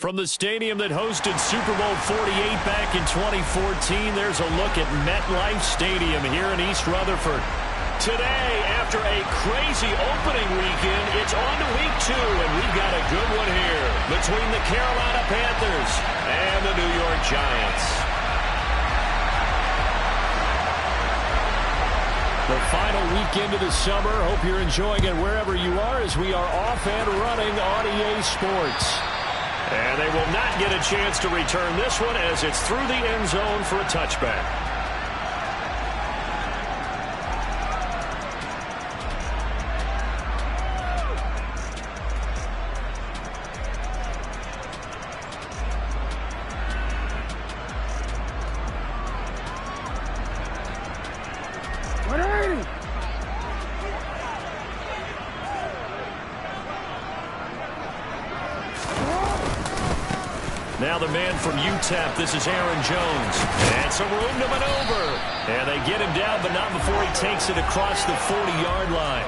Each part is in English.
From the stadium that hosted Super Bowl 48 back in 2014, there's a look at MetLife Stadium here in East Rutherford. Today, after a crazy opening weekend, it's on to week 2, and we've got a good one here between the Carolina Panthers and the New York Giants. The final weekend of the summer. Hope you're enjoying it wherever you are as we are off and running on EA Sports. And they will not get a chance to return this one as it's through the end zone for a touchback. Now the man from UTEP, this is Aaron Jones. And some room to maneuver. And they get him down, but not before he takes it across the 40-yard line.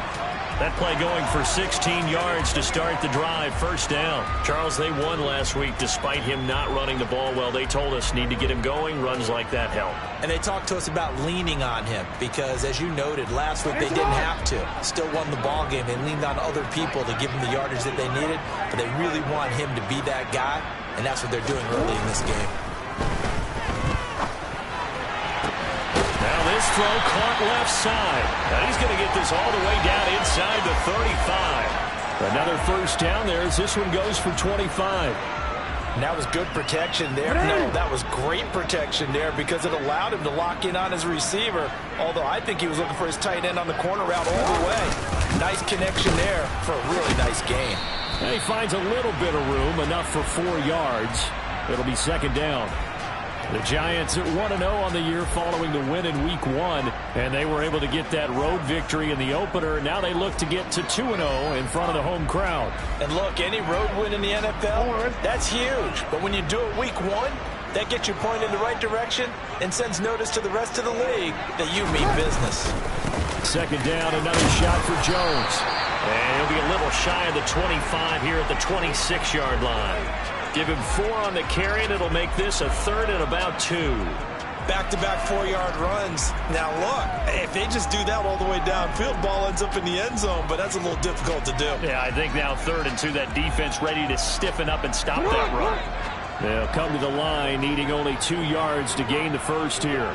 That play going for 16 yards to start the drive. First down. Charles, they won last week despite him not running the ball well. They told us need to get him going. Runs like that help. And they talked to us about leaning on him because, as you noted, last week they didn't have to. Still won the ball game. They leaned on other people to give him the yardage that they needed, but they really want him to be that guy, and that's what they're doing early in this game. This throw caught left side. And he's going to get this all the way down inside the 35. Another first down there as this one goes for 25. And that was good protection there. No, that was great protection there because it allowed him to lock in on his receiver. Although I think he was looking for his tight end on the corner route all the way. Nice connection there for a really nice gain. And he finds a little bit of room, enough for 4 yards. It'll be second down. The Giants at 1-0 on the year following the win in Week 1, and they were able to get that road victory in the opener. Now they look to get to 2-0 in front of the home crowd. And look, any road win in the NFL, that's huge. But when you do it Week 1, that gets you pointed in the right direction and sends notice to the rest of the league that you mean business. Second down, another shot for Jones. And he'll be a little shy of the 25 here at the 26-yard line. Give him 4 on the carry, and it'll make this a third and about 2. Back-to-back 4-yard runs. Now, look, if they just do that all the way downfield, ball ends up in the end zone, but that's a little difficult to do. Yeah, I think now 3rd and 2, that defense ready to stiffen up and stop that run. They'll come to the line, needing only 2 yards to gain the first here.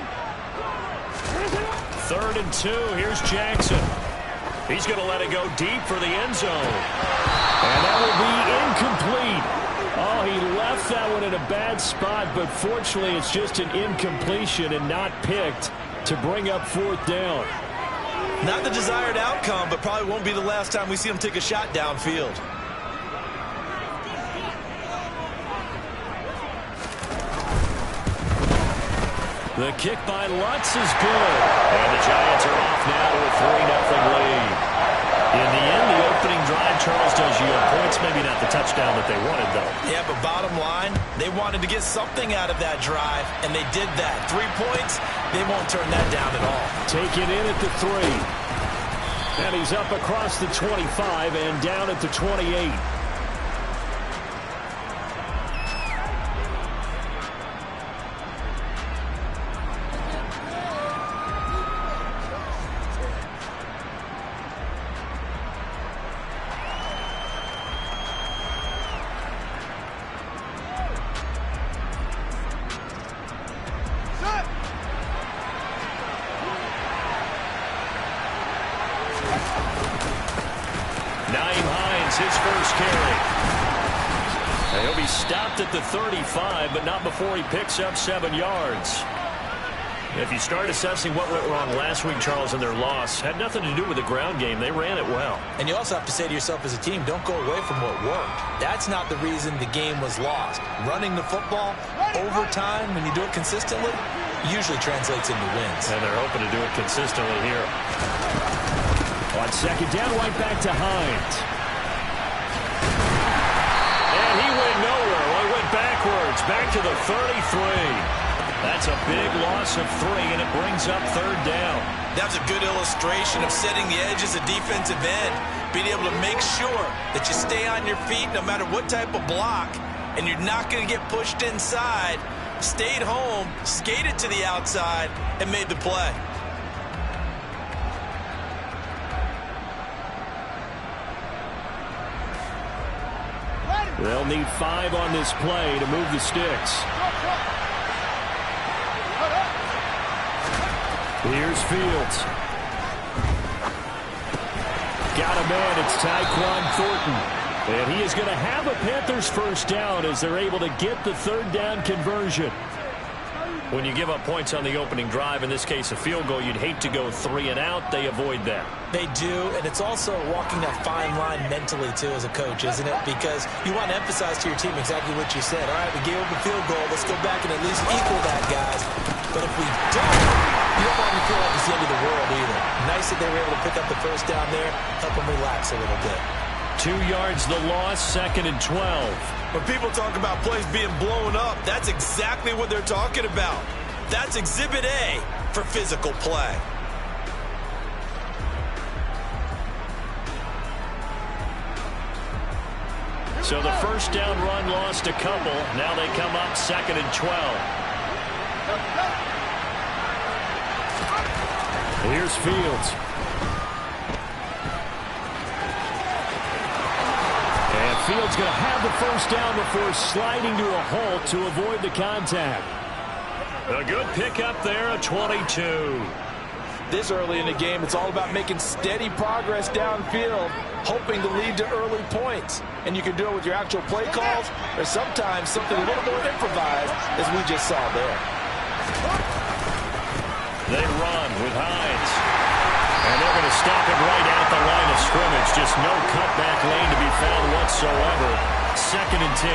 3rd and 2, here's Jackson. He's going to let it go deep for the end zone. And that will be incomplete. Oh, he left that one in a bad spot, but fortunately it's just an incompletion and not picked to bring up 4th down. Not the desired outcome, but probably won't be the last time we see him take a shot downfield. The kick by Lutz is good. And the Giants are off now to a 3-0 lead. In the end, the opening drive, Charles, does yield points. Maybe not the touchdown that they wanted, though. Yeah, but bottom line, they wanted to get something out of that drive, and they did that. 3 points, they won't turn that down at all. Taken in at the 3. And he's up across the 25 and down at the 28. His first carry. And he'll be stopped at the 35, but not before he picks up 7 yards. If you start assessing what went wrong last week, Charles, in their loss, had nothing to do with the ground game. They ran it well. And you also have to say to yourself as a team, don't go away from what worked. That's not the reason the game was lost. Running the football over time, when you do it consistently, usually translates into wins. And they're hoping to do it consistently here. On second down, right back to Hines. He went nowhere. Well, he went backwards, back to the 33. That's a big loss of 3, and it brings up 3rd down. That's a good illustration of setting the edge as a defensive end, being able to make sure that you stay on your feet no matter what type of block, and you're not going to get pushed inside. Stayed home, skated to the outside, and made the play. They'll need 5 on this play to move the sticks. Here's Fields. Got a man, it's Tyquan Thornton. And he is going to have a Panthers first down as they're able to get the third down conversion. When you give up points on the opening drive, in this case a field goal, you'd hate to go 3 and out. They avoid that. They do, and it's also walking that fine line mentally, too, as a coach, isn't it? Because you want to emphasize to your team exactly what you said. All right, we gave up a field goal. Let's go back and at least equal that, guys. But if we don't, you don't want to feel like it's the end of the world either. Nice that they were able to pick up the first down there, help them relax a little bit. 2 yards the loss, 2nd and 12. When people talk about plays being blown up, that's exactly what they're talking about. That's Exhibit A for physical play. So the first down run lost a couple. Now they come up 2nd and 12. Here's Fields. And Fields going to have the first down before sliding to a halt to avoid the contact. A good pickup there, a 22. This early in the game, it's all about making steady progress downfield, hoping to lead to early points. And you can do it with your actual play calls, or sometimes something a little more improvised, as we just saw there. They run with Hines. And they're going to stop it right at the line of scrimmage. Just no cutback lane to be found whatsoever. 2nd and 10.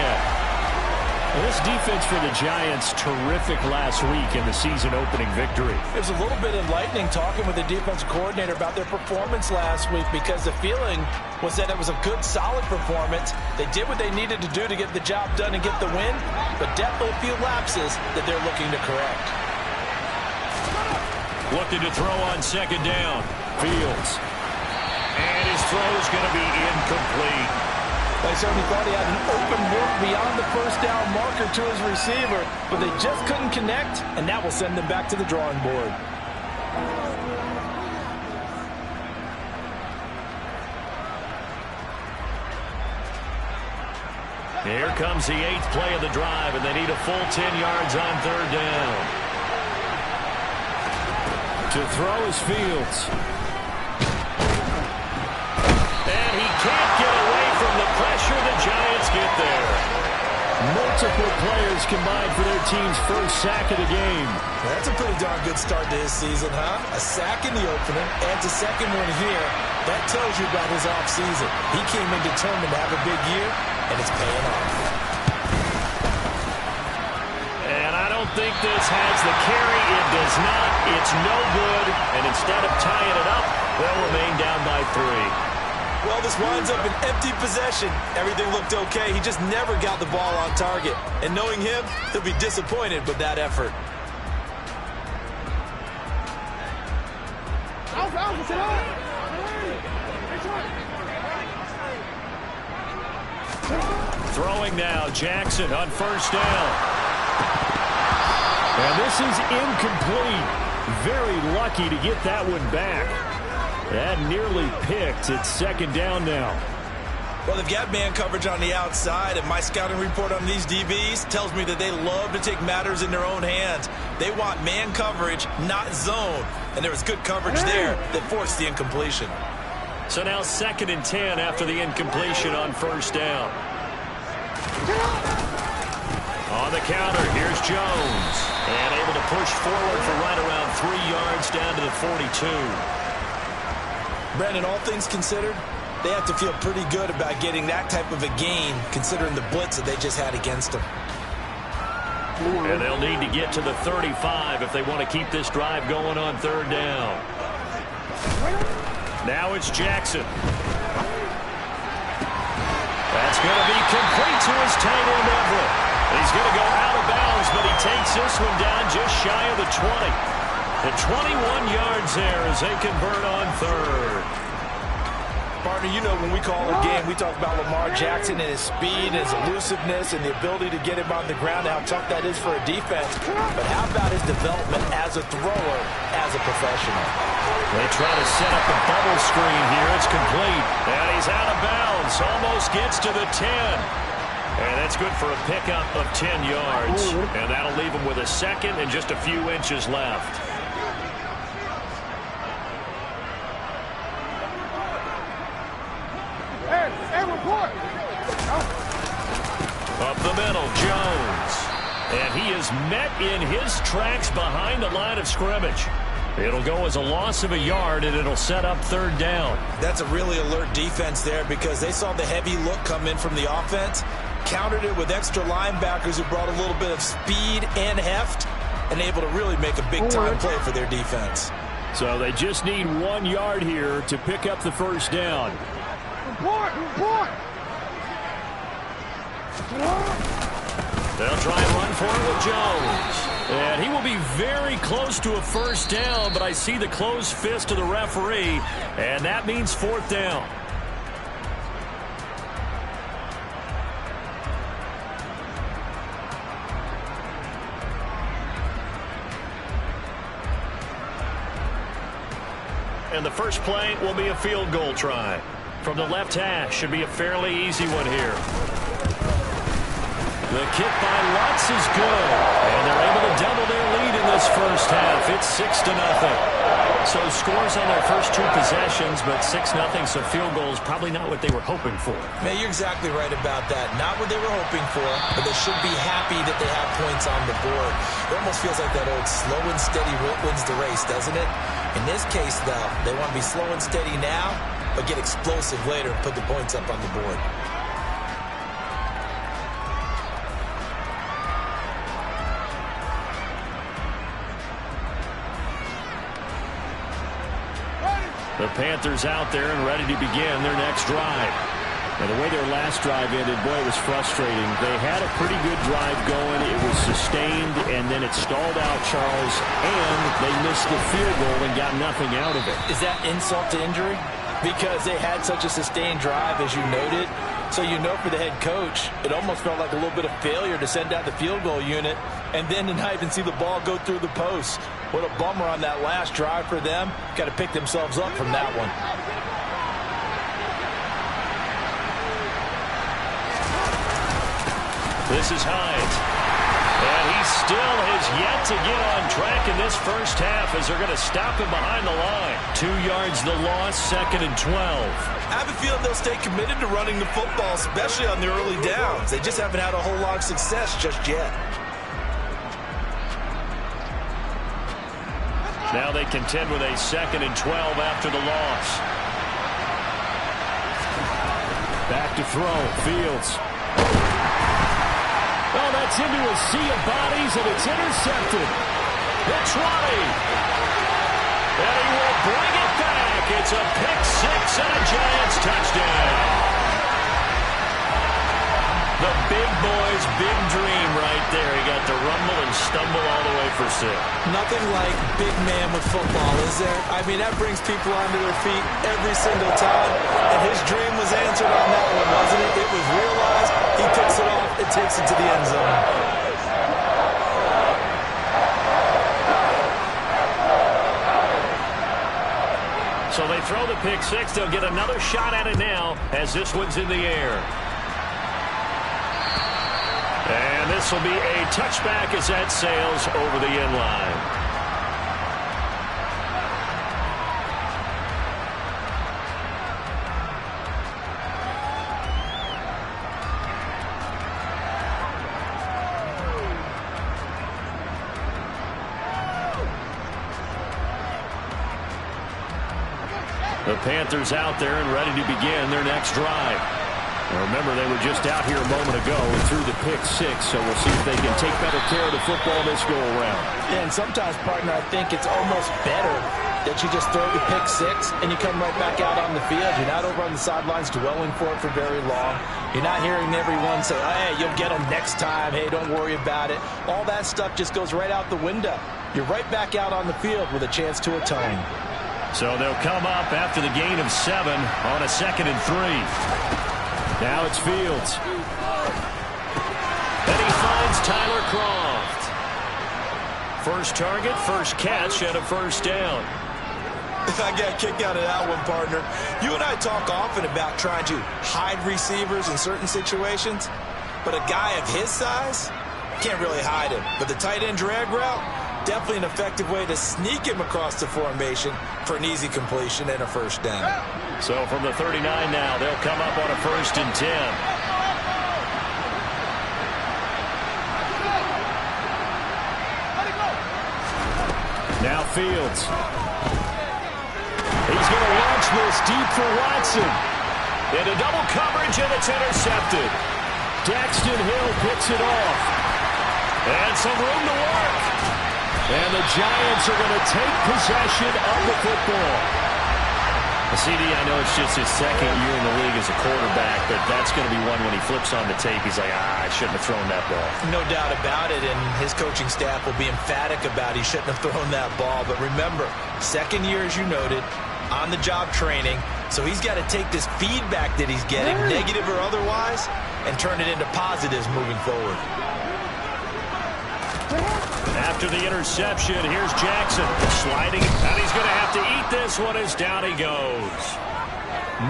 Well, this defense for the Giants, terrific last week in the season-opening victory. It was a little bit enlightening talking with the defensive coordinator about their performance last week, because the feeling was that it was a good, solid performance. They did what they needed to do to get the job done and get the win, but definitely a few lapses that they're looking to correct. Looking to throw on 2nd down. Fields. And his throw is going to be incomplete. They certainly thought he had an open look beyond the first down marker to his receiver, but they just couldn't connect, and that will send them back to the drawing board. Here comes the 8th play of the drive, and they need a full 10 yards on 3rd down. To throw is Fields. And he can't get away from the pressure. The Giants get there. Multiple players combined for their team's first sack of the game. That's a pretty darn good start to his season, huh? A sack in the opener, adds a second one here. That tells you about his offseason. He came in determined to have a big year, and it's paying off. And I don't think this has the carry. It does not. It's no good. And instead of tying it up, they'll remain down by 3. Well, this winds up an empty possession. Everything looked okay. He just never got the ball on target. And knowing him, he'll be disappointed with that effort. Throwing now, Jackson on 1st down. And this is incomplete. Very lucky to get that one back. That nearly picked. It's 2nd down now. Well, they've got man coverage on the outside, and my scouting report on these DBs tells me that they love to take matters in their own hands. They want man coverage, not zone. And there was good coverage there that forced the incompletion. So now 2nd and 10 after the incompletion on 1st down. On the counter, here's Jones. And able to push forward for right around 3 yards down to the 42. Brandon, all things considered, they have to feel pretty good about getting that type of a gain, considering the blitz that they just had against them. And they'll need to get to the 35 if they want to keep this drive going on 3rd down. Now it's Jackson. That's going to be complete to his tight end, Everett. He's going to go out of bounds, but he takes this one down just shy of the 20. The 21 yards there as they convert on 3rd. Partner, you know when we call a game, we talk about Lamar Jackson and his speed and his elusiveness and the ability to get him on the ground, how tough that is for a defense. But how about his development as a thrower, as a professional? They try to set up the bubble screen here. It's complete. And he's out of bounds. Almost gets to the 10. And that's good for a pickup of 10 yards. And that'll leave him with a second and just a few inches left. Up the middle, Jones. And he is met in his tracks behind the line of scrimmage. It'll go as a loss of a yard, and it'll set up third down. That's a really alert defense there because they saw the heavy look come in from the offense, countered it with extra linebackers who brought a little bit of speed and heft, and able to really make a big-time play for their defense. So they just need 1 yard here to pick up the first down. They'll try and run for it with Jones. And he will be very close to a first down, but I see the closed fist of the referee, and that means fourth down. And the first play will be a field goal try. From the left hash, should be a fairly easy one here. The kick by Lutz is good, and they're able to double their lead in this first half. It's 6-0. So scores on their first 2 possessions, but 6-0, so field goal is probably not what they were hoping for. Man, you're exactly right about that. Not what they were hoping for, but they should be happy that they have points on the board. It almost feels like that old slow and steady wins the race, doesn't it? In this case, though, they want to be slow and steady now, but get explosive later and put the points up on the board. The Panthers out there and ready to begin their next drive. And the way their last drive ended, boy, it was frustrating. They had a pretty good drive going. It was sustained, and then it stalled out, Charles, and they missed the field goal and got nothing out of it. Is that insult to injury? Because they had such a sustained drive, as you noted. So you know for the head coach, it almost felt like a little bit of failure to send out the field goal unit and then to not even see the ball go through the post. What a bummer on that last drive for them. Got to pick themselves up from that one. This is Hines. And he still has yet to get on track in this first half as they're going to stop him behind the line. 2 yards the loss, 2nd and 12. I have a feeling they'll stay committed to running the football, especially on the early downs. They just haven't had a whole lot of success just yet. Now they contend with a 2nd and 12 after the loss. Back to throw. Fields. Oh, that's into a sea of bodies, and it's intercepted. It's Ronnie. And he will bring it back. It's a pick 6 and a Giants touchdown. The big boy's big dream right there. He got to rumble and stumble all the way for 6. Nothing like big man with football, is there? I mean, that brings people onto their feet every single time. And his dream was answered on that one, wasn't it? It was realized. He picks it off and takes it to the end zone. So they throw the pick 6. They'll get another shot at it now as this one's in the air. And this will be a touchback as that sails over the end line. The Panthers out there and ready to begin their next drive. Now remember, they were just out here a moment ago and threw the pick 6, so we'll see if they can take better care of the football this go-around. Yeah, and sometimes, partner, I think it's almost better that you just throw the pick 6 and you come right back out on the field. You're not over on the sidelines dwelling for it for very long. You're not hearing everyone say, hey, you'll get them next time. Hey, don't worry about it. All that stuff just goes right out the window. You're right back out on the field with a chance to atone. So they'll come up after the gain of 7 on a 2nd and 3. Now it's Fields. And he finds Tyler Kroft. First target, first catch, and a first down. I got a kick out of that one, partner. You and I talk often about trying to hide receivers in certain situations, but a guy of his size can't really hide him. But the tight end drag route, definitely an effective way to sneak him across the formation for an easy completion and a first down. So from the 39 now, they'll come up on a 1st and 10. Now Fields. He's going to launch this deep for Watson. Into double coverage, and it's intercepted. Daxton Hill picks it off. And some room to work. And the Giants are going to take possession of the football. CD, I know it's just his 2nd year in the league as a quarterback, but that's going to be one when he flips on the tape. He's like, I shouldn't have thrown that ball. No doubt about it, and his coaching staff will be emphatic about he shouldn't have thrown that ball. But remember, 2nd year, as you noted, on-the-job training, so he's got to take this feedback that he's getting, negative or otherwise, and turn it into positives moving forward. After the interception, here's Jackson sliding, and he's going to have to eat this one as down he goes.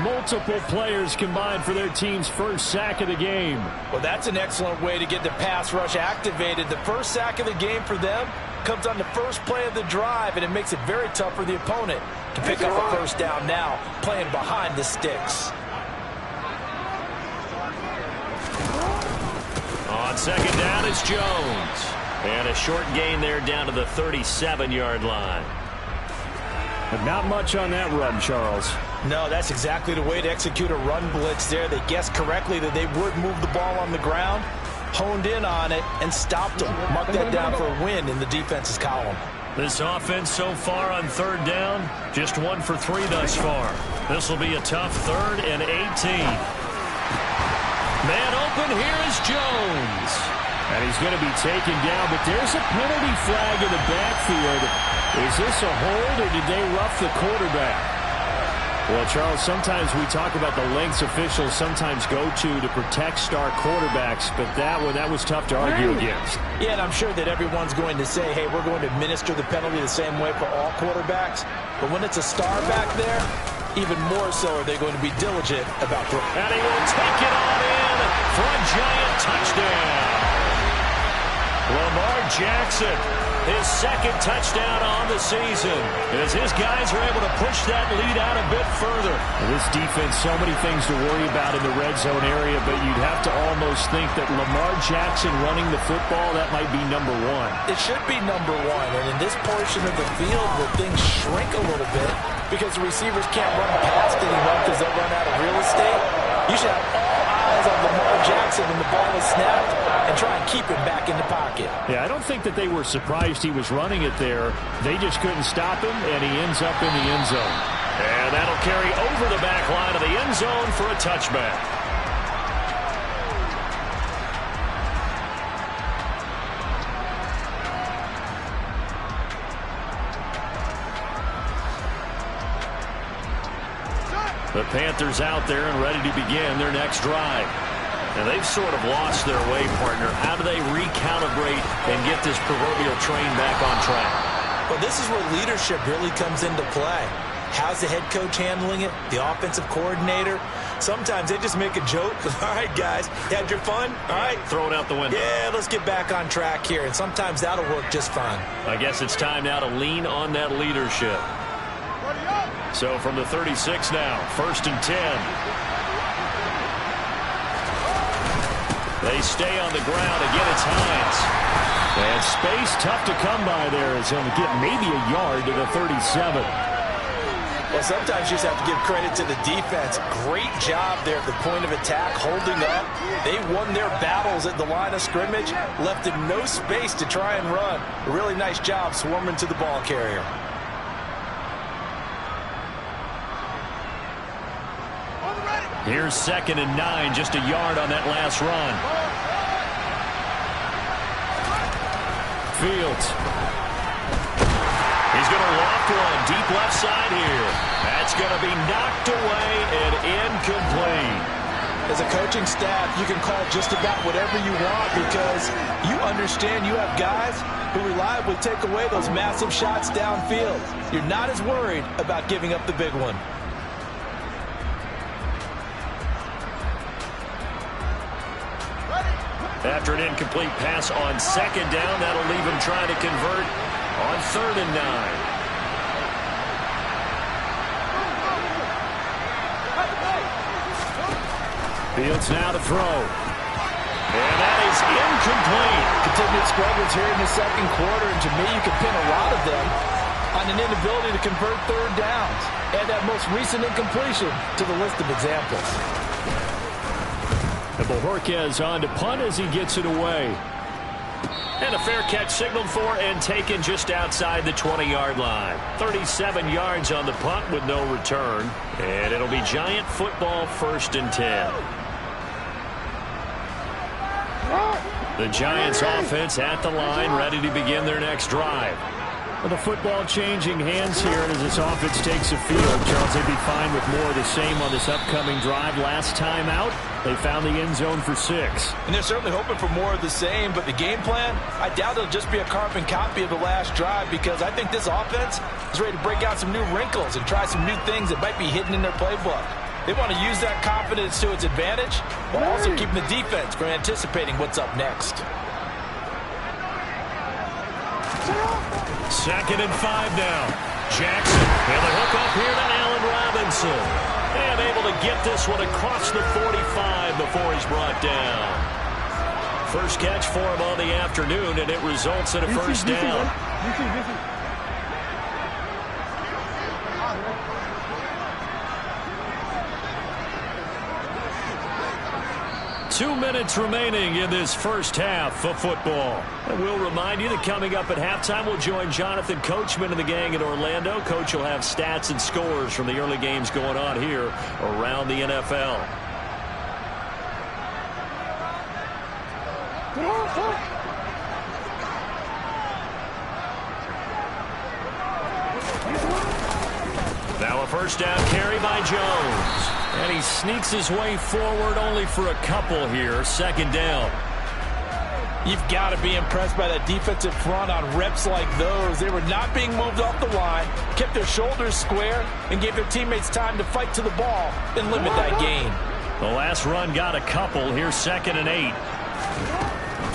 Multiple players combined for their team's first sack of the game. Well, that's an excellent way to get the pass rush activated. The first sack of the game for them comes on the first play of the drive, and it makes it very tough for the opponent to pick up a first down now, playing behind the sticks. On 2nd down, it's Jones. And a short gain there down to the 37-yard line. But not much on that run, Charles. No, that's exactly the way to execute a run blitz there. They guessed correctly that they would move the ball on the ground, honed in on it, and stopped them. Mark that down for a win in the defense's column. This offense so far on 3rd down, just 1 for 3 thus far. This will be a tough 3rd and 18. Man open, here is Jones. And he's going to be taken down, but there's a penalty flag in the backfield. Is this a hold, or did they rough the quarterback? Well, Charles, sometimes we talk about the lengths officials sometimes go to protect star quarterbacks, but that was tough to argue against. Yeah, and I'm sure that everyone's going to say, hey, we're going to administer the penalty the same way for all quarterbacks. But when it's a star back there, even more so are they going to be diligent about throwing. And he will take it on in for a giant touchdown. Lamar Jackson, his 2nd touchdown on the season, as his guys are able to push that lead out a bit further. This defense, so many things to worry about in the red zone area, but you'd have to almost think that Lamar Jackson running the football, that might be number 1. It should be number 1, and in this portion of the field where things shrink a little bit because the receivers can't run past anyone because they'll run out of real estate, you should have all eyes on Lamar Jackson when the ball is snapped and try and keep him back in the pocket. Yeah, I don't think that they were surprised he was running it there. They just couldn't stop him, and he ends up in the end zone. And that'll carry over the back line of the end zone for a touchback. The Panthers out there and ready to begin their next drive. And they've sort of lost their way, partner. How do they recalibrate and get this proverbial train back on track? Well, this is where leadership really comes into play. How's the head coach handling it? The offensive coordinator? Sometimes they just make a joke. All right, guys, you had your fun? All right. Throw it out the window. Yeah, let's get back on track here. And sometimes that'll work just fine. I guess it's time now to lean on that leadership. So from the 36 now, 1st and 10. They stay on the ground. Again, it's Hines. And space tough to come by there as he'll get maybe a yard to the 37. Well, sometimes you just have to give credit to the defense. Great job there at the point of attack, holding up. They won their battles at the line of scrimmage, left them no space to try and run. A really nice job swarming to the ball carrier. Here's 2nd and 9, just a yard on that last run. Fields. He's going to loft soft one, deep left side here. That's going to be knocked away and incomplete. As a coaching staff, you can call just about whatever you want because you understand you have guys who reliably take away those massive shots downfield. You're not as worried about giving up the big one. After an incomplete pass on second down, that'll leave him trying to convert on 3rd and 9. Fields now to throw. And that is incomplete. Continued struggles here in the second quarter, and to me, you can pin a lot of them on an inability to convert 3rd downs. Add that most recent incompletion to the list of examples. And Bojorquez on to punt as he gets it away. And a fair catch signaled for and taken just outside the 20-yard line. 37 yards on the punt with no return. And it'll be Giant football 1st and 10. The Giants offense at the line, ready to begin their next drive. Well, the football changing hands here as this offense takes the field. Charles, they'd be fine with more of the same on this upcoming drive. Last time out, they found the end zone for 6. And they're certainly hoping for more of the same, but the game plan, I doubt it'll just be a carbon copy of the last drive because I think this offense is ready to break out some new wrinkles and try some new things that might be hidden in their playbook. They want to use that confidence to its advantage while also keeping the defense from anticipating what's up next. 2nd and 5 now. Jackson, and the hook up here to Allen Robinson. And able to get this one across the 45 before he's brought down. First catch for him on the afternoon, and it results in a first down. 2 minutes remaining in this first half of football. And we'll remind you that coming up at halftime, we'll join Jonathan Coachman and the gang in Orlando. Coach will have stats and scores from the early games going on here around the NFL. Now a first down carry by Jones. And he sneaks his way forward only for a couple here. 2nd down. You've got to be impressed by that defensive front on reps like those. They were not being moved off the line, kept their shoulders square, and gave their teammates time to fight to the ball and limit that gain. The last run got a couple. Here's 2nd and 8.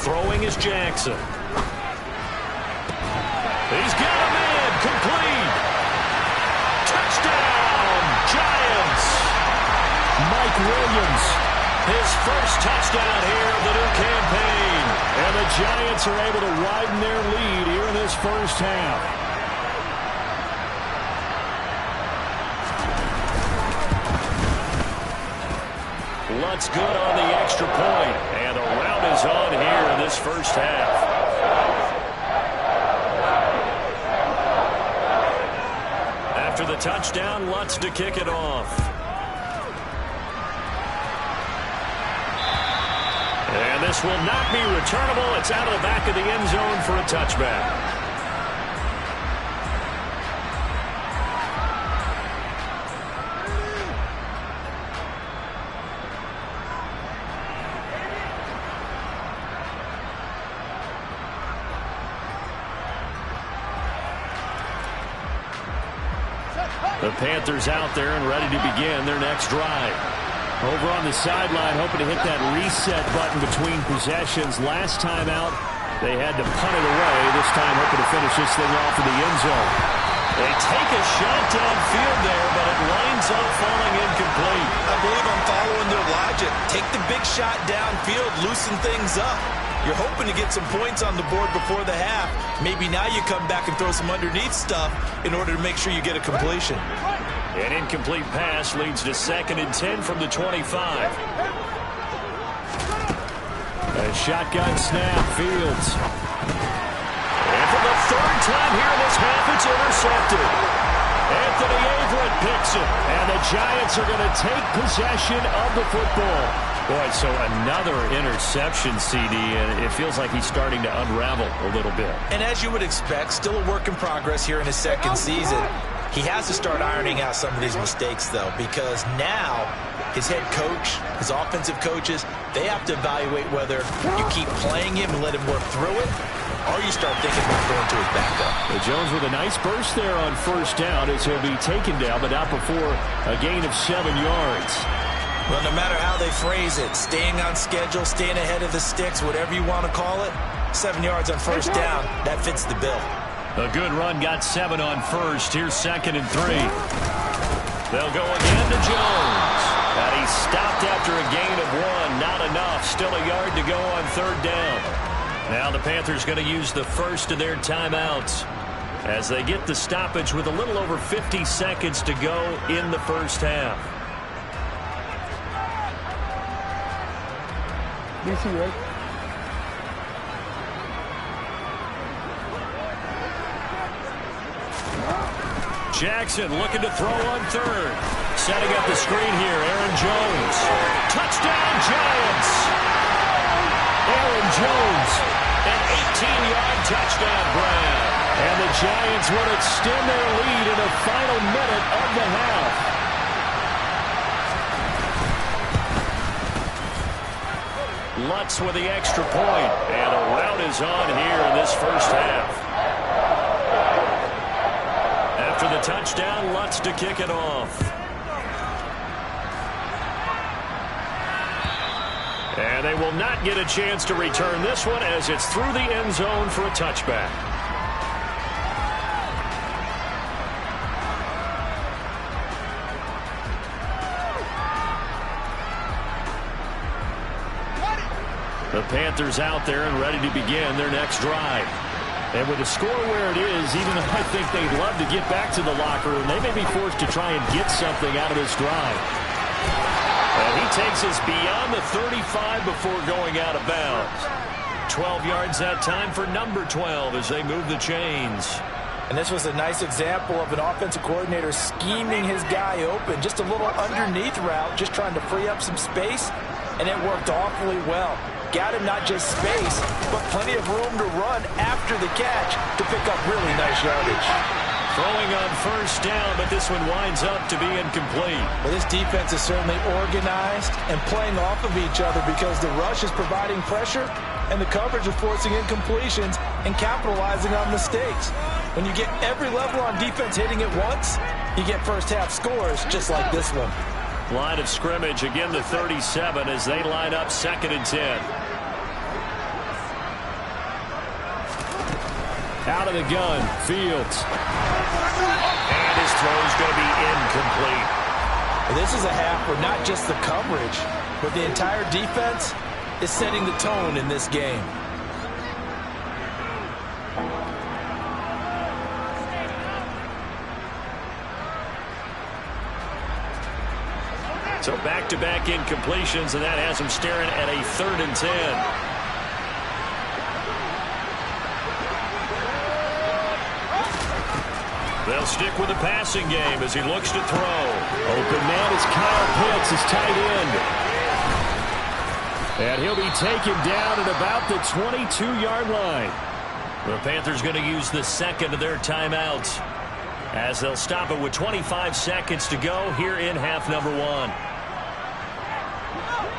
Throwing is Jackson. He's got a man. Complete. Touchdown, Giants. Mike Williams, his first touchdown here of the new campaign. And the Giants are able to widen their lead here in this first half. Lutz good on the extra point. And the rout is on here in this first half. After the touchdown, Lutz to kick it off. And this will not be returnable. It's out of the back of the end zone for a touchback. The Panthers out there and ready to begin their next drive. Over on the sideline, hoping to hit that reset button between possessions. Last time out, they had to punt it away. This time, hoping to finish this thing off in the end zone. They take a shot downfield there, but it winds up falling incomplete. I believe I'm following their logic. Take the big shot downfield, loosen things up. You're hoping to get some points on the board before the half. Maybe now you come back and throw some underneath stuff in order to make sure you get a completion. An incomplete pass leads to 2nd and 10 from the 25. A shotgun snap, Fields. And for the 3rd time here in this half, it's intercepted. Anthony Averett picks it, and the Giants are going to take possession of the football. Boy, so another interception, CD, and it feels like he's starting to unravel a little bit. And as you would expect, still a work in progress here in his second season. He has to start ironing out some of these mistakes, though, because now his head coach, his offensive coaches, they have to evaluate whether you keep playing him and let him work through it, or you start thinking about going to his backup. Jones with a nice burst there on first down as he'll be taken down, but not before a gain of 7 yards. Well, no matter how they phrase it, staying on schedule, staying ahead of the sticks, whatever you want to call it, 7 yards on first down, that fits the bill. A good run, got 7 on first. Here's 2nd and 3. They'll go again to Jones. And he's stopped after a gain of 1. Not enough. Still a yard to go on 3rd down. Now the Panthers going to use the first of their timeouts as they get the stoppage with a little over 50 seconds to go in the first half. Jackson looking to throw on 3rd. Setting up the screen here, Aaron Jones. Touchdown, Giants! Aaron Jones, an 18-yard touchdown grab. And the Giants will extend their lead in the final minute of the half. Lutz with the extra point, and a rout is on here in this first half. After the touchdown, Lutz to kick it off. And they will not get a chance to return this one as it's through the end zone for a touchback. The Panthers out there and ready to begin their next drive. And with the score where it is, even though I think they'd love to get back to the locker room, they may be forced to try and get something out of this drive. And he takes us beyond the 35 before going out of bounds. 12 yards that time for number 12 as they move the chains. And this was a nice example of an offensive coordinator scheming his guy open. Just a little underneath route, just trying to free up some space, and it worked awfully well. Got him not just space, but plenty of room to run after the catch to pick up really nice yardage. Throwing on first down, but this one winds up to be incomplete. Well, this defense is certainly organized and playing off of each other because the rush is providing pressure and the coverage is forcing incompletions and capitalizing on mistakes. When you get every level on defense hitting at once, you get first half scores just like this one. Line of scrimmage, again the 37 as they line up 2nd and 10. Out of the gun, Fields. And his throw is going to be incomplete. Well, this is a half where not just the coverage, but the entire defense is setting the tone in this game. So back-to-back incompletions, and that has him staring at a 3rd and 10. They'll stick with the passing game as he looks to throw. Open man is Kyle Pitts, his tight end. And he'll be taken down at about the 22-yard line. The Panthers going to use the 2nd of their timeouts as they'll stop it with 25 seconds to go here in half number 1.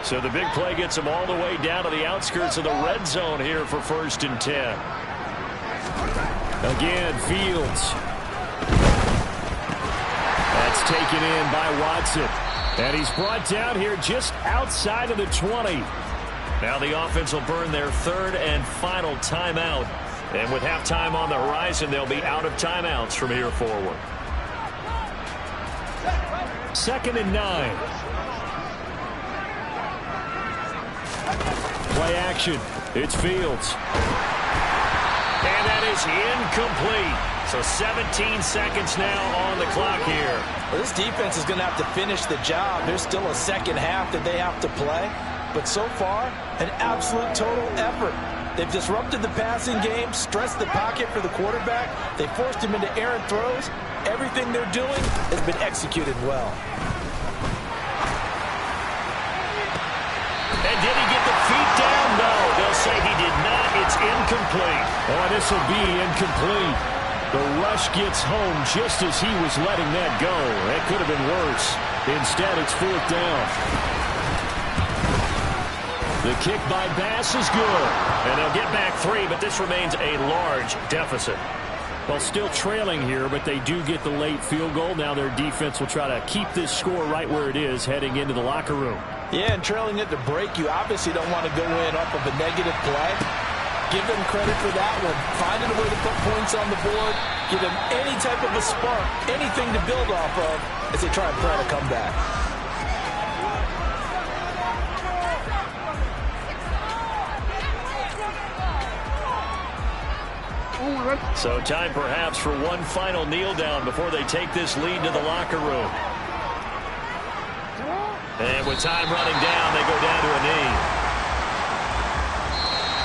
So the big play gets them all the way down to the outskirts of the red zone here for 1st and 10. Again, Fields. That's taken in by Watson. And he's brought down here just outside of the 20. Now the offense will burn their 3rd and final timeout. And with halftime on the horizon, they'll be out of timeouts from here forward. 2nd and 9. Play action. It's Fields. And that is incomplete. So 17 seconds now on the clock here. Well, this defense is going to have to finish the job. There's still a second half that they have to play. But so far, an absolute total effort. They've disrupted the passing game, stressed the pocket for the quarterback. They forced him into errant throws. Everything they're doing has been executed well. And did he get the feet down? No, they'll say he did not. It's incomplete. Oh, this will be incomplete. The rush gets home just as he was letting that go. That could have been worse. Instead, it's 4th down. The kick by Bass is good. And they'll get back 3, but this remains a large deficit. Well, still trailing here, but they do get the late field goal. Now their defense will try to keep this score right where it is heading into the locker room. Yeah, and trailing it to break, you obviously don't want to go in off of a negative play. Give them credit for that one. Finding a way to put points on the board. Give them any type of a spark, anything to build off of as they try and plan a comeback. So time perhaps for one final kneel down before they take this lead to the locker room. And with time running down, they go down to a knee.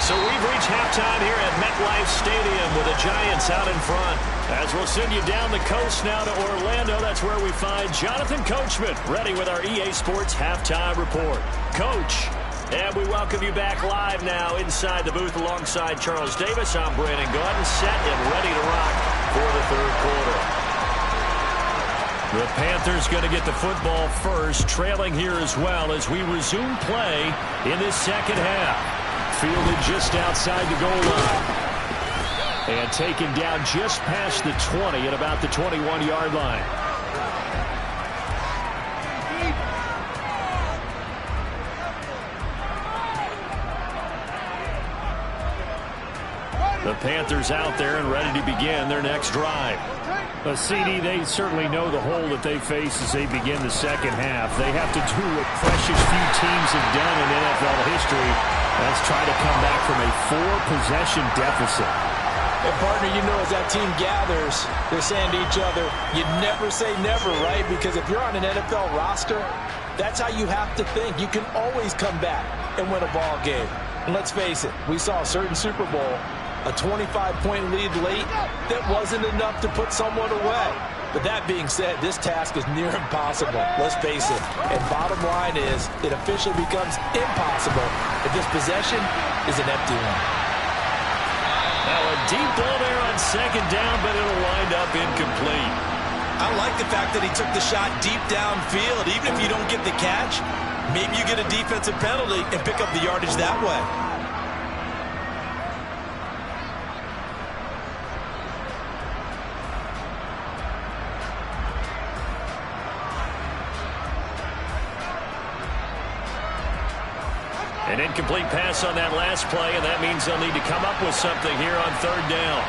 So we've reached halftime here at MetLife Stadium with the Giants out in front. As we'll send you down the coast now to Orlando, that's where we find Jonathan Coachman ready with our EA Sports Halftime Report. Coach. And we welcome you back live now inside the booth alongside Charles Davis. I'm Brandon Gaudin, set and ready to rock for the 3rd quarter. The Panthers going to get the football first, trailing here as well as we resume play in this 2nd half. Fielded just outside the goal line. And taken down just past the 20 at about the 21-yard line. The Panthers out there and ready to begin their next drive. CD, they certainly know the hole that they face as they begin the 2nd half. They have to do what precious few teams have done in NFL history. That's try to come back from a 4-possession deficit. And partner, you know, as that team gathers, they're saying to each other, you never say never, right? Because if you're on an NFL roster, that's how you have to think. You can always come back and win a ball game. And let's face it, we saw a certain Super Bowl, a 25-point lead late, that wasn't enough to put someone away. But that being said, this task is near impossible. Let's face it. And bottom line is, it officially becomes impossible if this possession is an empty one. Now a deep ball there on 2nd down, but it'll wind up incomplete. I like the fact that he took the shot deep downfield. Even if you don't get the catch, maybe you get a defensive penalty and pick up the yardage that way. An incomplete pass on that last play, and that means they'll need to come up with something here on 3rd down.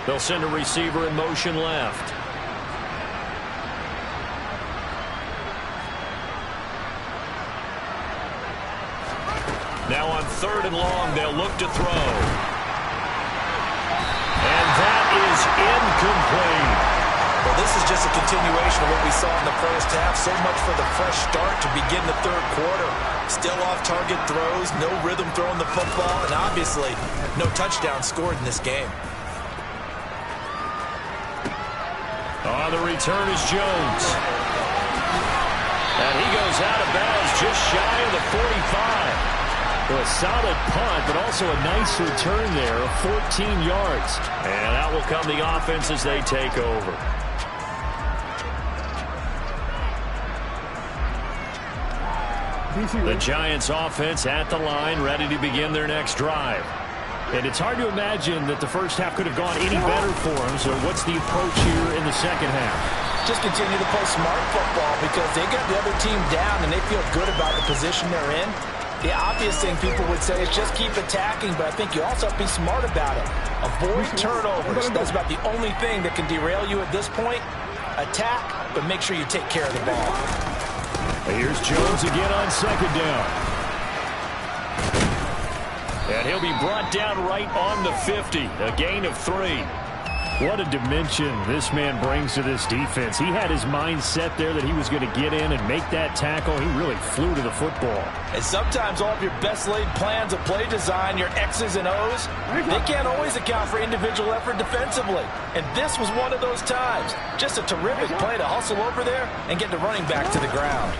They'll send a receiver in motion left. Now on 3rd and long, they'll look to throw. And that is incomplete. Well, this is just a continuation of what we saw in the 1st half. So much for the fresh start to begin the 3rd quarter. Still off-target throws, no rhythm throwing the football, and obviously no touchdown scored in this game. On the return is Jones. And he goes out of bounds just shy of the 45. A solid punt, but also a nice return there of 14 yards. And out will come the offense as they take over. The Giants offense at the line, ready to begin their next drive. And it's hard to imagine that the 1st half could have gone any better for them. So what's the approach here in the 2nd half? Just continue to play smart football because they got the other team down and they feel good about the position they're in. The obvious thing people would say is just keep attacking, but I think you also have to be smart about it. Avoid turnovers. That's about the only thing that can derail you at this point. Attack, but make sure you take care of the ball. Here's Jones again on 2nd down. And he'll be brought down right on the 50, a gain of 3. What a dimension this man brings to this defense. He had his mind set there that he was going to get in and make that tackle. He really flew to the football. And sometimes all of your best laid plans of play design, your X's and O's, they can't always account for individual effort defensively. And this was one of those times. Just a terrific play to hustle over there and get the running back to the ground.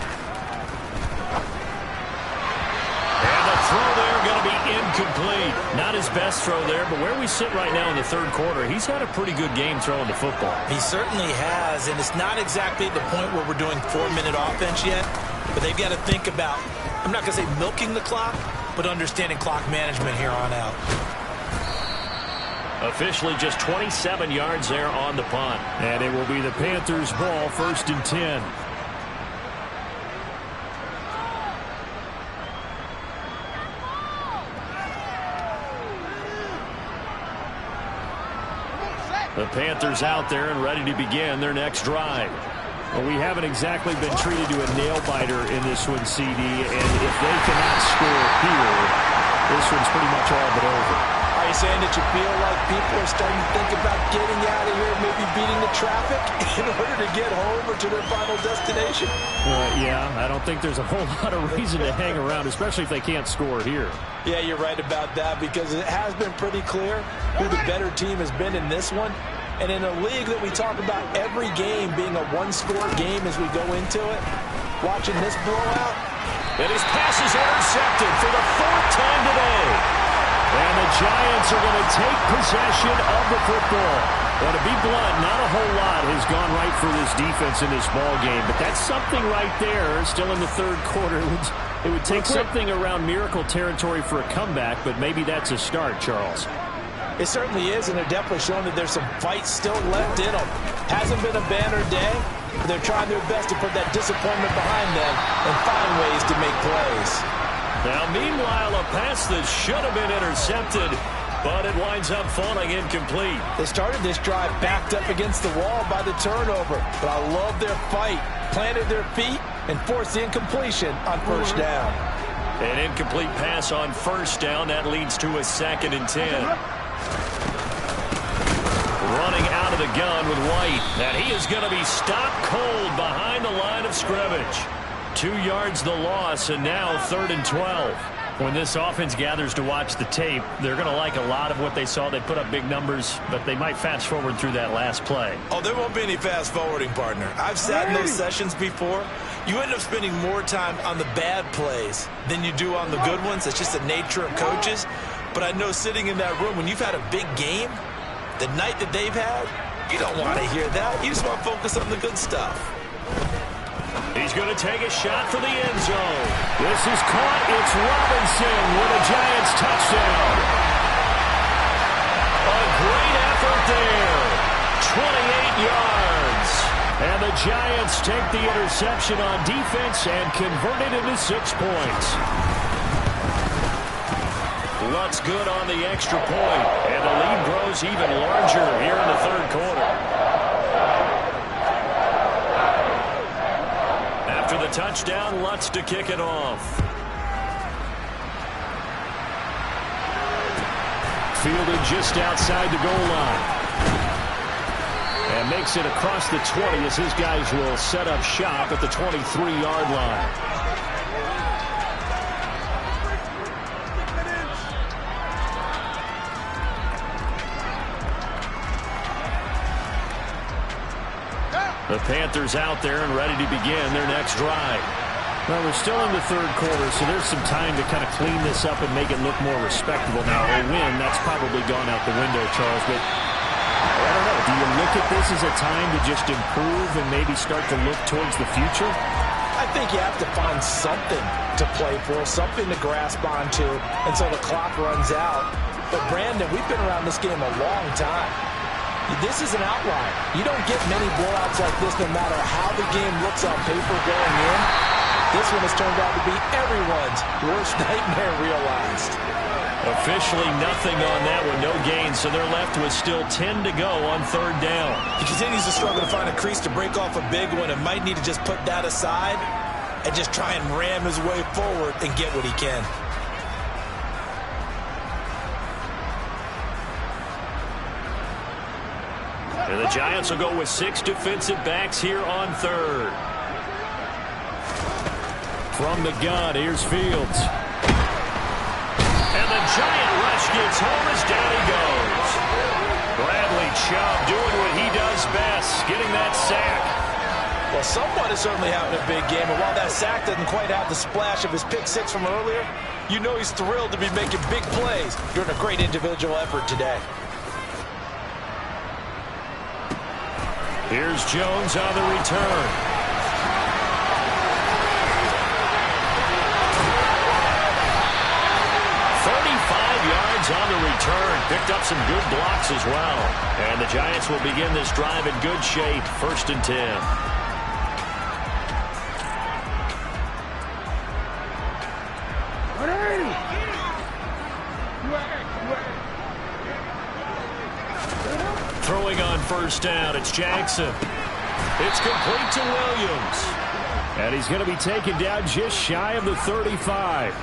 And the throw there going to be incomplete. Not his best throw there, but where we sit right now in the third quarter, he's had a pretty good game throwing the football. He certainly has, and it's not exactly the point where we're doing 4-minute offense yet, but they've got to think about, I'm not going to say milking the clock, but understanding clock management here on out. Officially just 27 yards there on the punt. And it will be the Panthers' ball, 1st and 10. The Panthers out there and ready to begin their next drive. Well, we haven't exactly been treated to a nail-biter in this one, CD, and if they cannot score here, this one's pretty much all but over. Are you saying that you feel like people are starting to think about getting out of here, maybe beating the traffic in order to get home or to their final destination? Yeah, I don't think there's a whole lot of reason to hang around, especially if they can't score here. Yeah, you're right about that, because it has been pretty clear who the better team has been in this one. And in a league that we talk about every game being a one-score game as we go into it, watching this blowout. And his pass is intercepted for the 4th time today. And the Giants are going to take possession of the football. Well, to be blunt, not a whole lot has gone right for this defense in this ball game, but that's something right there. Still in the third quarter. It would take something around miracle territory for a comeback, but maybe that's a start, Charles. It certainly is, and they're definitely showing that there's some fight still left in them. Hasn't been a banner day, but they're trying their best to put that disappointment behind them and find ways to make plays. Now, meanwhile, a pass that should have been intercepted, but it winds up falling incomplete. They started this drive backed up against the wall by the turnover, but I love their fight. Planted their feet and forced the incompletion on 1st down. An incomplete pass on 1st down. That leads to a 2nd and 10. Running out of the gun with White. And he is going to be stopped cold behind the line of scrimmage. 2 yards the loss, and now 3rd and 12. When this offense gathers to watch the tape, they're going to like a lot of what they saw. They put up big numbers, but they might fast forward through that last play. Oh, there won't be any fast forwarding, partner. I've sat in those sessions before. You end up spending more time on the bad plays than you do on the good ones. It's just the nature of coaches. But I know sitting in that room, when you've had a big game, the night that they've had, you don't want to hear that. You just want to focus on the good stuff. He's going to take a shot for the end zone. This is caught. It's Robinson with a Giants touchdown. A great effort there. 28 yards. And the Giants take the interception on defense and convert it into 6 points. Lutz good on the extra point, and the lead grows even larger here in the third quarter. After the touchdown, Lutz to kick it off. Fielded just outside the goal line. And makes it across the 20 as his guys will set up shop at the 23-yard line. The Panthers out there and ready to begin their next drive. Well, we're still in the third quarter, so there's some time to kind of clean this up and make it look more respectable. Now, a win, that's probably gone out the window, Charles, but I don't know. Do you look at this as a time to just improve and maybe start to look towards the future? I think you have to find something to play for, something to grasp onto until the clock runs out. But, Brandon, we've been around this game a long time. This is an outlier. You don't get many blowouts like this no matter how the game looks on paper going in. This one has turned out to be everyone's worst nightmare realized. Officially nothing on that one, no gain, so they're left with still 10 to go on 3rd down. He continues to struggle to find a crease to break off a big one and might need to just put that aside and just try and ram his way forward and get what he can. And the Giants will go with 6 defensive backs here on third. From the gun, here's Fields. And the Giant rush gets home as down he goes. Bradley Chubb doing what he does best, getting that sack. Well, someone is certainly having a big game, and while that sack doesn't quite have the splash of his pick six from earlier, you know he's thrilled to be making big plays during a great individual effort today. Here's Jones on the return. On the return, picked up some good blocks as well. And the Giants will begin this drive in good shape, 1st and 10. Throwing on 1st down, it's Jackson. It's complete to Williams. And he's going to be taken down just shy of the 35.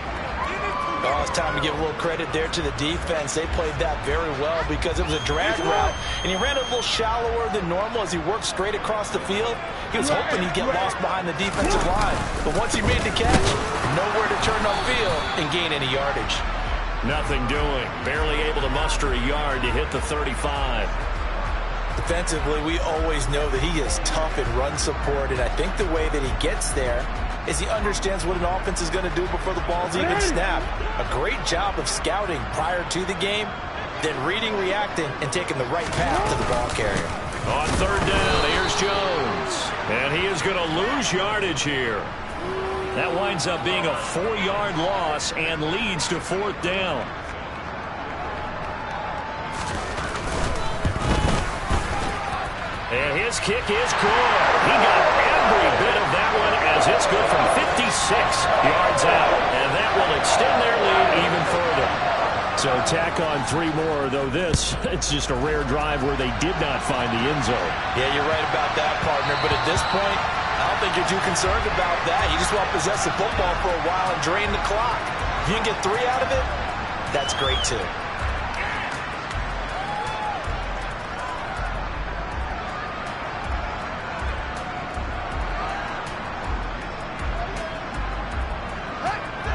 Oh, it's time to give a little credit there to the defense. They played that very well because it was a drag route, and he ran a little shallower than normal as he worked straight across the field. He was hoping he'd get lost behind the defensive line, but once he made the catch, nowhere to turn upfield and gain any yardage. Nothing doing. Barely able to muster a yard to hit the 35. Defensively, we always know that he is tough in run support, and I think the way that he gets there is he understands what an offense is going to do before the ball's even snapped. A great job of scouting prior to the game, then reading, reacting, and taking the right path to the ball carrier. On 3rd down, here's Jones. And he is going to lose yardage here. That winds up being a 4-yard loss and leads to 4th down. And his kick is good. He got every bit of that one as it's good from 56 yards out. And that will extend their lead even further. So tack on 3 more, though this, it's just a rare drive where they did not find the end zone. Yeah, you're right about that, partner. But at this point, I don't think you're too concerned about that. You just want to possess the football for a while and drain the clock. If you can get 3 out of it, that's great, too.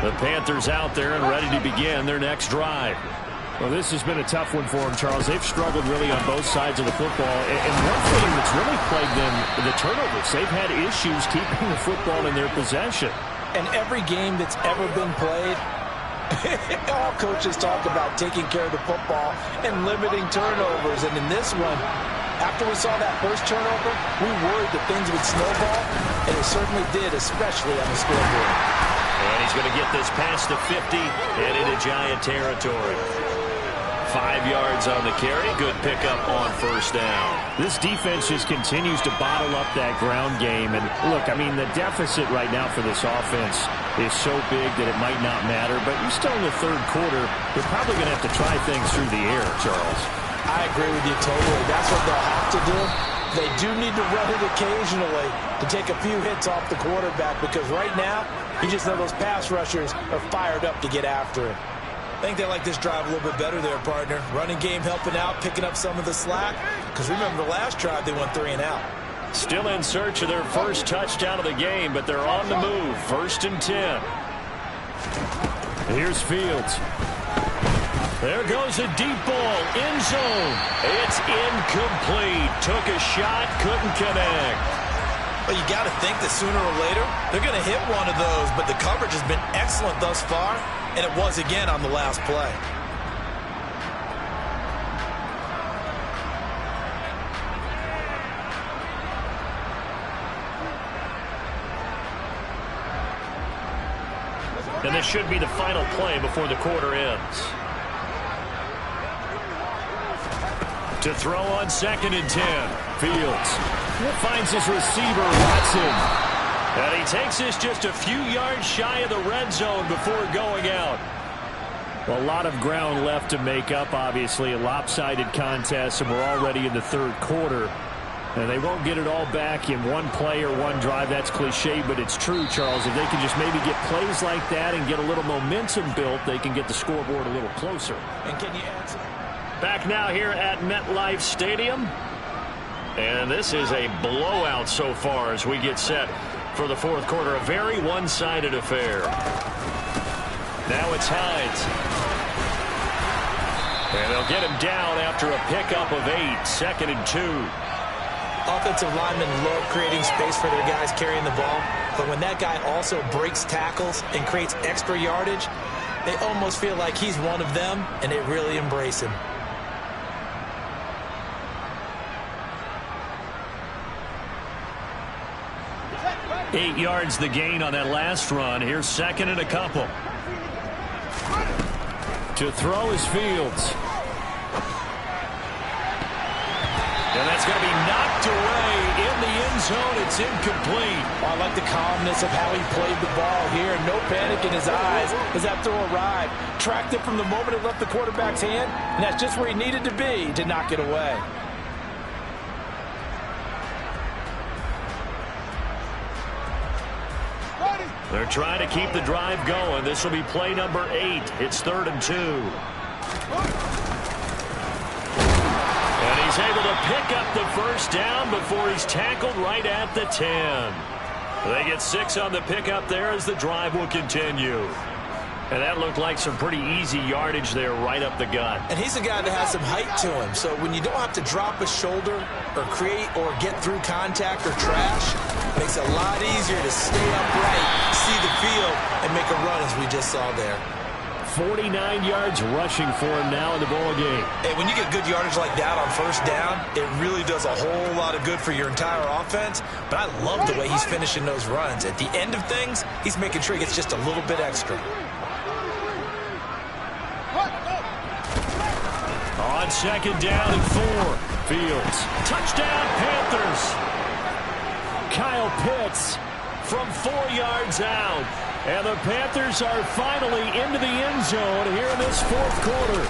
The Panthers out there and ready to begin their next drive. Well, this has been a tough one for them, Charles. They've struggled really on both sides of the football. And one thing that's really plagued them, the turnovers. They've had issues keeping the football in their possession. And every game that's ever been played, all coaches talk about taking care of the football and limiting turnovers. And in this one, after we saw that first turnover, we worried that things would snowball, and it certainly did, especially on the scoreboard. And he's going to get this past the 50 and into Giant territory. 5 yards on the carry. Good pickup on 1st down. This defense just continues to bottle up that ground game. And look, I mean, the deficit right now for this offense is so big that it might not matter. But you're still in the 3rd quarter. They're probably going to have to try things through the air, Charles. I agree with you totally. That's what they'll have to do. They do need to run it occasionally to take a few hits off the quarterback, because right now, you just know those pass rushers are fired up to get after it. I think they like this drive a little bit better there, partner. Running game helping out, picking up some of the slack. Because remember the last drive, they went 3 and out. Still in search of their first touchdown of the game, but they're on the move. 1st and 10. Here's Fields. There goes a deep ball, end zone. It's incomplete. Took a shot, couldn't connect. Well, you got to think that sooner or later, they're going to hit one of those, but the coverage has been excellent thus far, and it was again on the last play. And this should be the final play before the quarter ends. To throw on 2nd and 10. Fields finds his receiver, Watson. And he takes this just a few yards shy of the red zone before going out. Well, a lot of ground left to make up, obviously. A lopsided contest, and we're already in the 3rd quarter. And they won't get it all back in one play or one drive. That's cliche, but it's true, Charles. If they can just maybe get plays like that and get a little momentum built, they can get the scoreboard a little closer. And can you answer? Back now here at MetLife Stadium. And this is a blowout so far as we get set for the fourth quarter. A very one-sided affair. Now it's Hines. And they'll get him down after a pickup of 8, 2nd and 2. Offensive linemen love creating space for their guys carrying the ball. But when that guy also breaks tackles and creates extra yardage, they almost feel like he's one of them, and they really embrace him. Eight yards the gain on that last run. Here's 2nd and a couple. To throw is Fields. And that's going to be knocked away in the end zone. It's incomplete. Oh, I like the calmness of how he played the ball here. No panic in his eyes as that throw arrived. Tracked it from the moment it left the quarterback's hand, and that's just where he needed to be to knock it away. They're trying to keep the drive going. This will be play number 8. It's 3rd and 2. And he's able to pick up the first down before he's tackled right at the 10. They get 6 on the pickup there as the drive will continue. And that looked like some pretty easy yardage there right up the gut. And he's a guy that has some height to him. So when you don't have to drop a shoulder or create or get through contact or trash, it makes it a lot easier to stay upright, see the field, and make a run as we just saw there. 49 yards rushing for him now in the ball game. Hey, when you get good yardage like that on first down, it really does a whole lot of good for your entire offense. But I love the way he's finishing those runs. At the end of things, he's making sure he gets just a little bit extra. On 2nd down and 4. Fields. Touchdown, Panthers. Kyle Pitts from 4 yards out. And the Panthers are finally into the end zone here in this fourth quarter.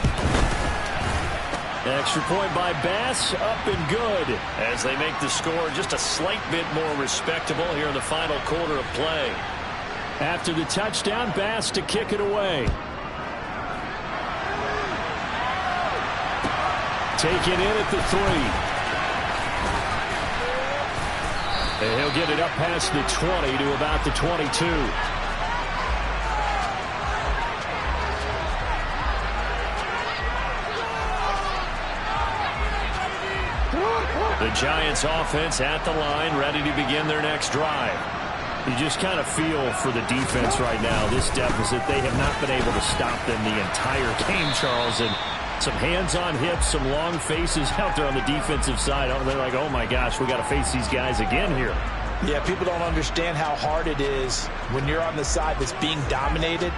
Extra point by Bass, up and good. As they make the score just a slight bit more respectable here in the final quarter of play. After the touchdown, Bass to kick it away. Taken in at the 3. And he'll get it up past the 20 to about the 22. The Giants offense at the line, ready to begin their next drive. You just kind of feel for the defense right now, this deficit. They have not been able to stop them the entire game, Charles. And some hands on hips, some long faces out there on the defensive side. They're like, oh my gosh, we got to face these guys again here. Yeah, people don't understand how hard it is when you're on the side that's being dominated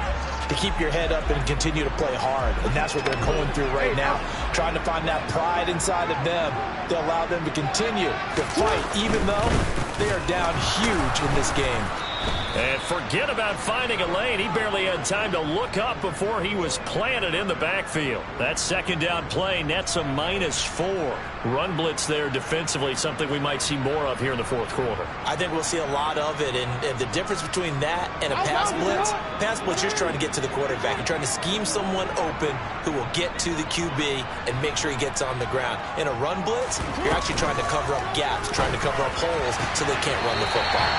to keep your head up and continue to play hard. And that's what they're going through right now, trying to find that pride inside of them to allow them to continue to fight, even though they are down huge in this game. And forget about finding a lane. He barely had time to look up before he was planted in the backfield. That 2nd down play nets a -4. Run blitz there defensively, something we might see more of here in the fourth quarter. I think we'll see a lot of it. And the difference between that and a pass blitz, you're trying to get to the quarterback. You're trying to scheme someone open who will get to the QB and make sure he gets on the ground. In a run blitz, you're actually trying to cover up gaps, trying to cover up holes so they can't run the football.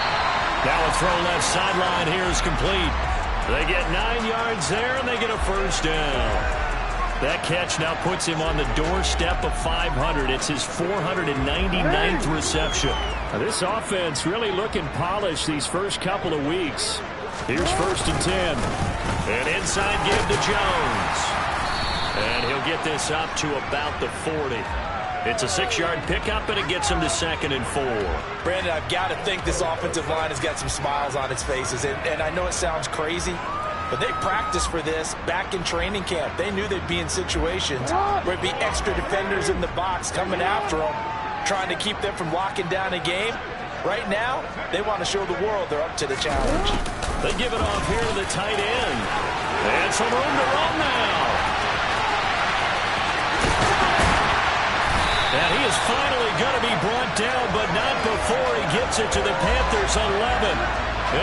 Now a throw left sideline here is complete. They get 9 yards there, and they get a first down. That catch now puts him on the doorstep of 500. It's his 499th reception. Now this offense really looking polished these first couple of weeks. Here's 1st and 10. An inside give to Jones. And he'll get this up to about the 40. It's a 6-yard pickup, and it gets him to 2nd and 4. Brandon, I've got to think this offensive line has got some smiles on its faces. And I know it sounds crazy, but they practiced for this back in training camp. They knew they'd be in situations where there'd be extra defenders in the box coming after them, trying to keep them from locking down a game. Right now, they want to show the world they're up to the challenge. They give it off here to the tight end. And some room to run now. And he is finally going to be brought down, but not before he gets it to the Panthers 11.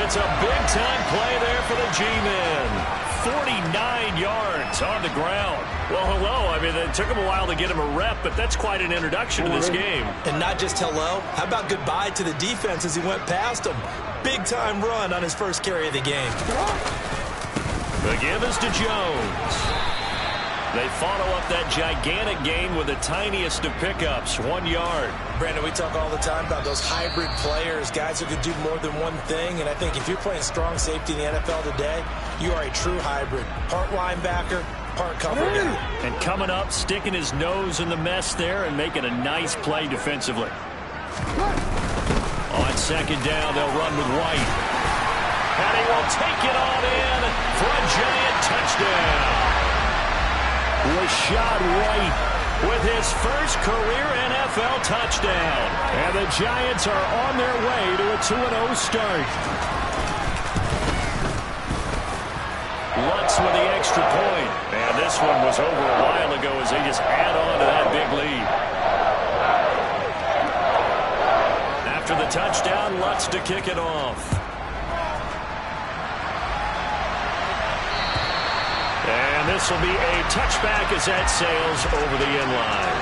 It's a big-time play there for the G-men. 49 yards on the ground. Well, hello. I mean, it took him a while to get him a rep, but that's quite an introduction to this game. And not just hello. How about goodbye to the defense as he went past him? Big-time run on his first carry of the game. The give is to Jones. They follow up that gigantic gain with the tiniest of pickups, 1 yard. Brandon, we talk all the time about those hybrid players, guys who can do more than one thing. And I think if you're playing strong safety in the NFL today, you are a true hybrid. Part linebacker, part cover guy. And coming up, sticking his nose in the mess there and making a nice play defensively. On second down, they'll run with White. And he will take it on in for a giant touchdown. Rashad White with his first career NFL touchdown. And the Giants are on their way to a 2-0 start. Lutz with the extra point. And this one was over a while ago as they just add on to that big lead. After the touchdown, Lutz to kick it off. And this will be a touchback as that sails over the end line.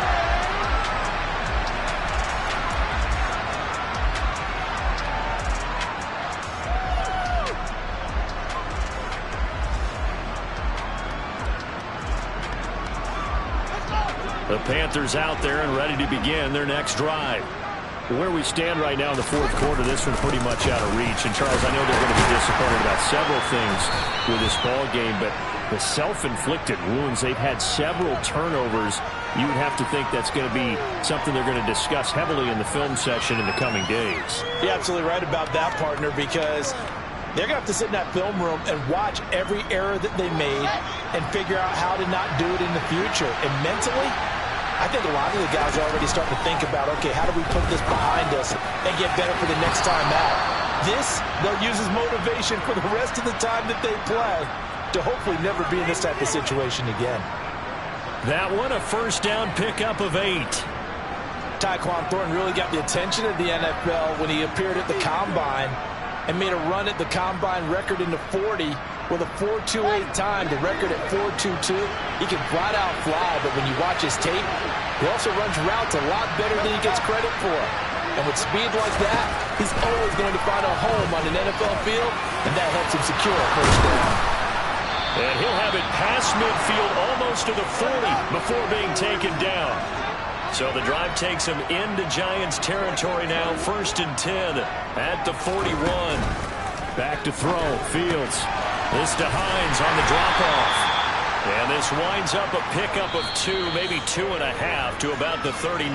The Panthers out there and ready to begin their next drive. Where we stand right now in the fourth quarter, this one's pretty much out of reach. And, Charles, I know they're going to be disappointed about several things with this ball game, but the self-inflicted wounds, they've had several turnovers. You would have to think that's going to be something they're going to discuss heavily in the film session in the coming days. You're absolutely right about that, partner, because they're going to have to sit in that film room and watch every error that they made and figure out how to not do it in the future. And mentally, I think a lot of the guys are already starting to think about, okay, how do we put this behind us and get better for the next time out? This, they'll use as motivation for the rest of the time that they play to hopefully never be in this type of situation again. That one, a first down pickup of 8. Tyquan Thornton really got the attention of the NFL when he appeared at the Combine and made a run at the Combine record in the 40 with a 4.28 time, the record at 4.22. He can flat out fly, but when you watch his tape, he also runs routes a lot better than he gets credit for. And with speed like that, he's always going to find a home on an NFL field, and that helps him secure a first down. And he'll have it past midfield almost to the 40 before being taken down. So the drive takes him into Giants territory now, 1st and 10 at the 41. Back to throw, Fields. This to Hines on the drop-off. And this winds up a pickup of 2, maybe 2.5 to about the 39.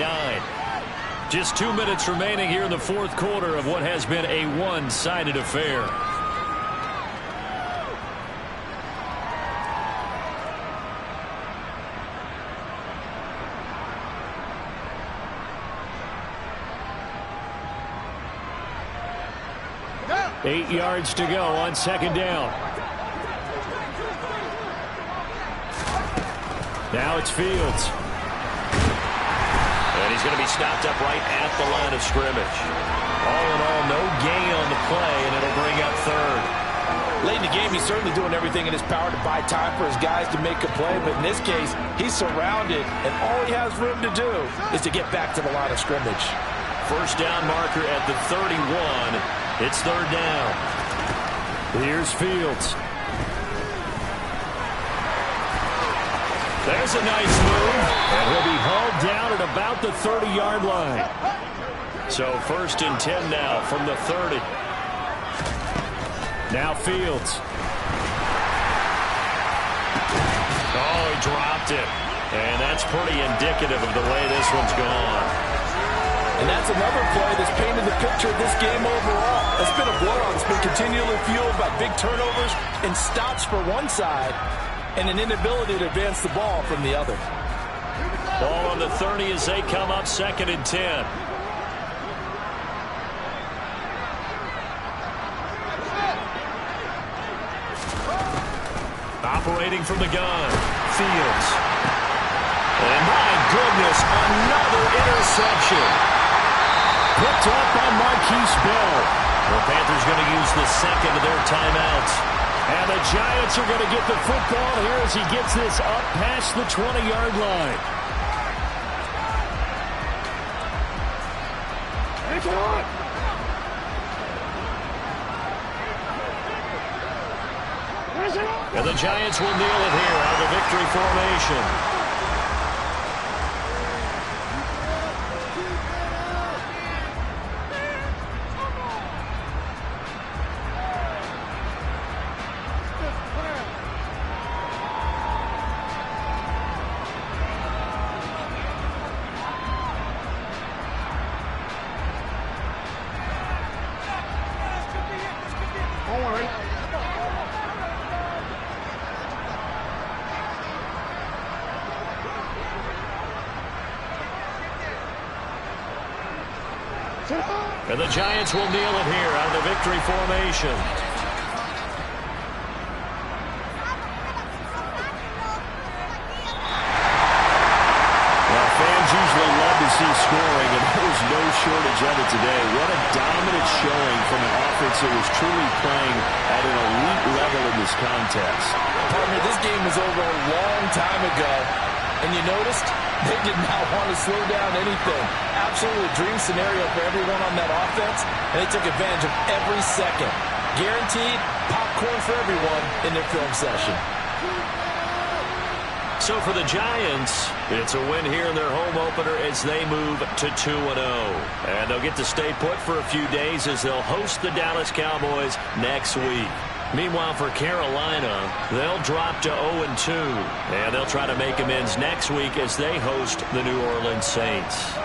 Just 2 minutes remaining here in the fourth quarter of what has been a one-sided affair. Yeah. 8 yards to go on second down. Now it's Fields. And he's going to be stopped up right at the line of scrimmage. All in all, no gain on the play, and it'll bring up 3rd. Late in the game, he's certainly doing everything in his power to buy time for his guys to make a play. But in this case, he's surrounded, and all he has room to do is to get back to the line of scrimmage. First down marker at the 31. It's 3rd down. Here's Fields. There's a nice move, and he'll be hauled down at about the 30-yard line. So 1st and 10 now from the 30. Now Fields. Oh, he dropped it. And that's pretty indicative of the way this one's gone. And that's another play that's painted the picture of this game overall. It's been a blowout. It's been continually fueled by big turnovers and stops for one side and an inability to advance the ball from the other. Ball on the 30 as they come up 2nd and 10. Operating from the gun, Fields. And my goodness, another interception. Picked up by Marquise Bell. The Panthers going to use the second of their timeouts. And the Giants are going to get the football here as he gets this up past the 20-yard line. And the Giants will kneel it here out of the victory formation. And the Giants will kneel it here out of the victory formation. Well, fans usually love to see scoring, and there was no shortage of it today. What a dominant showing from an offense that was truly playing at an elite level in this contest. Partner, this game was over a long time ago, and you noticed they did not want to slow down anything. Absolutely a dream scenario for everyone on that offense, and they took advantage of every second. Guaranteed popcorn for everyone in their film session. So for the Giants, it's a win here in their home opener as they move to 2-0. And they'll get to stay put for a few days as they'll host the Dallas Cowboys next week. Meanwhile, for Carolina, they'll drop to 0-2, and they'll try to make amends next week as they host the New Orleans Saints.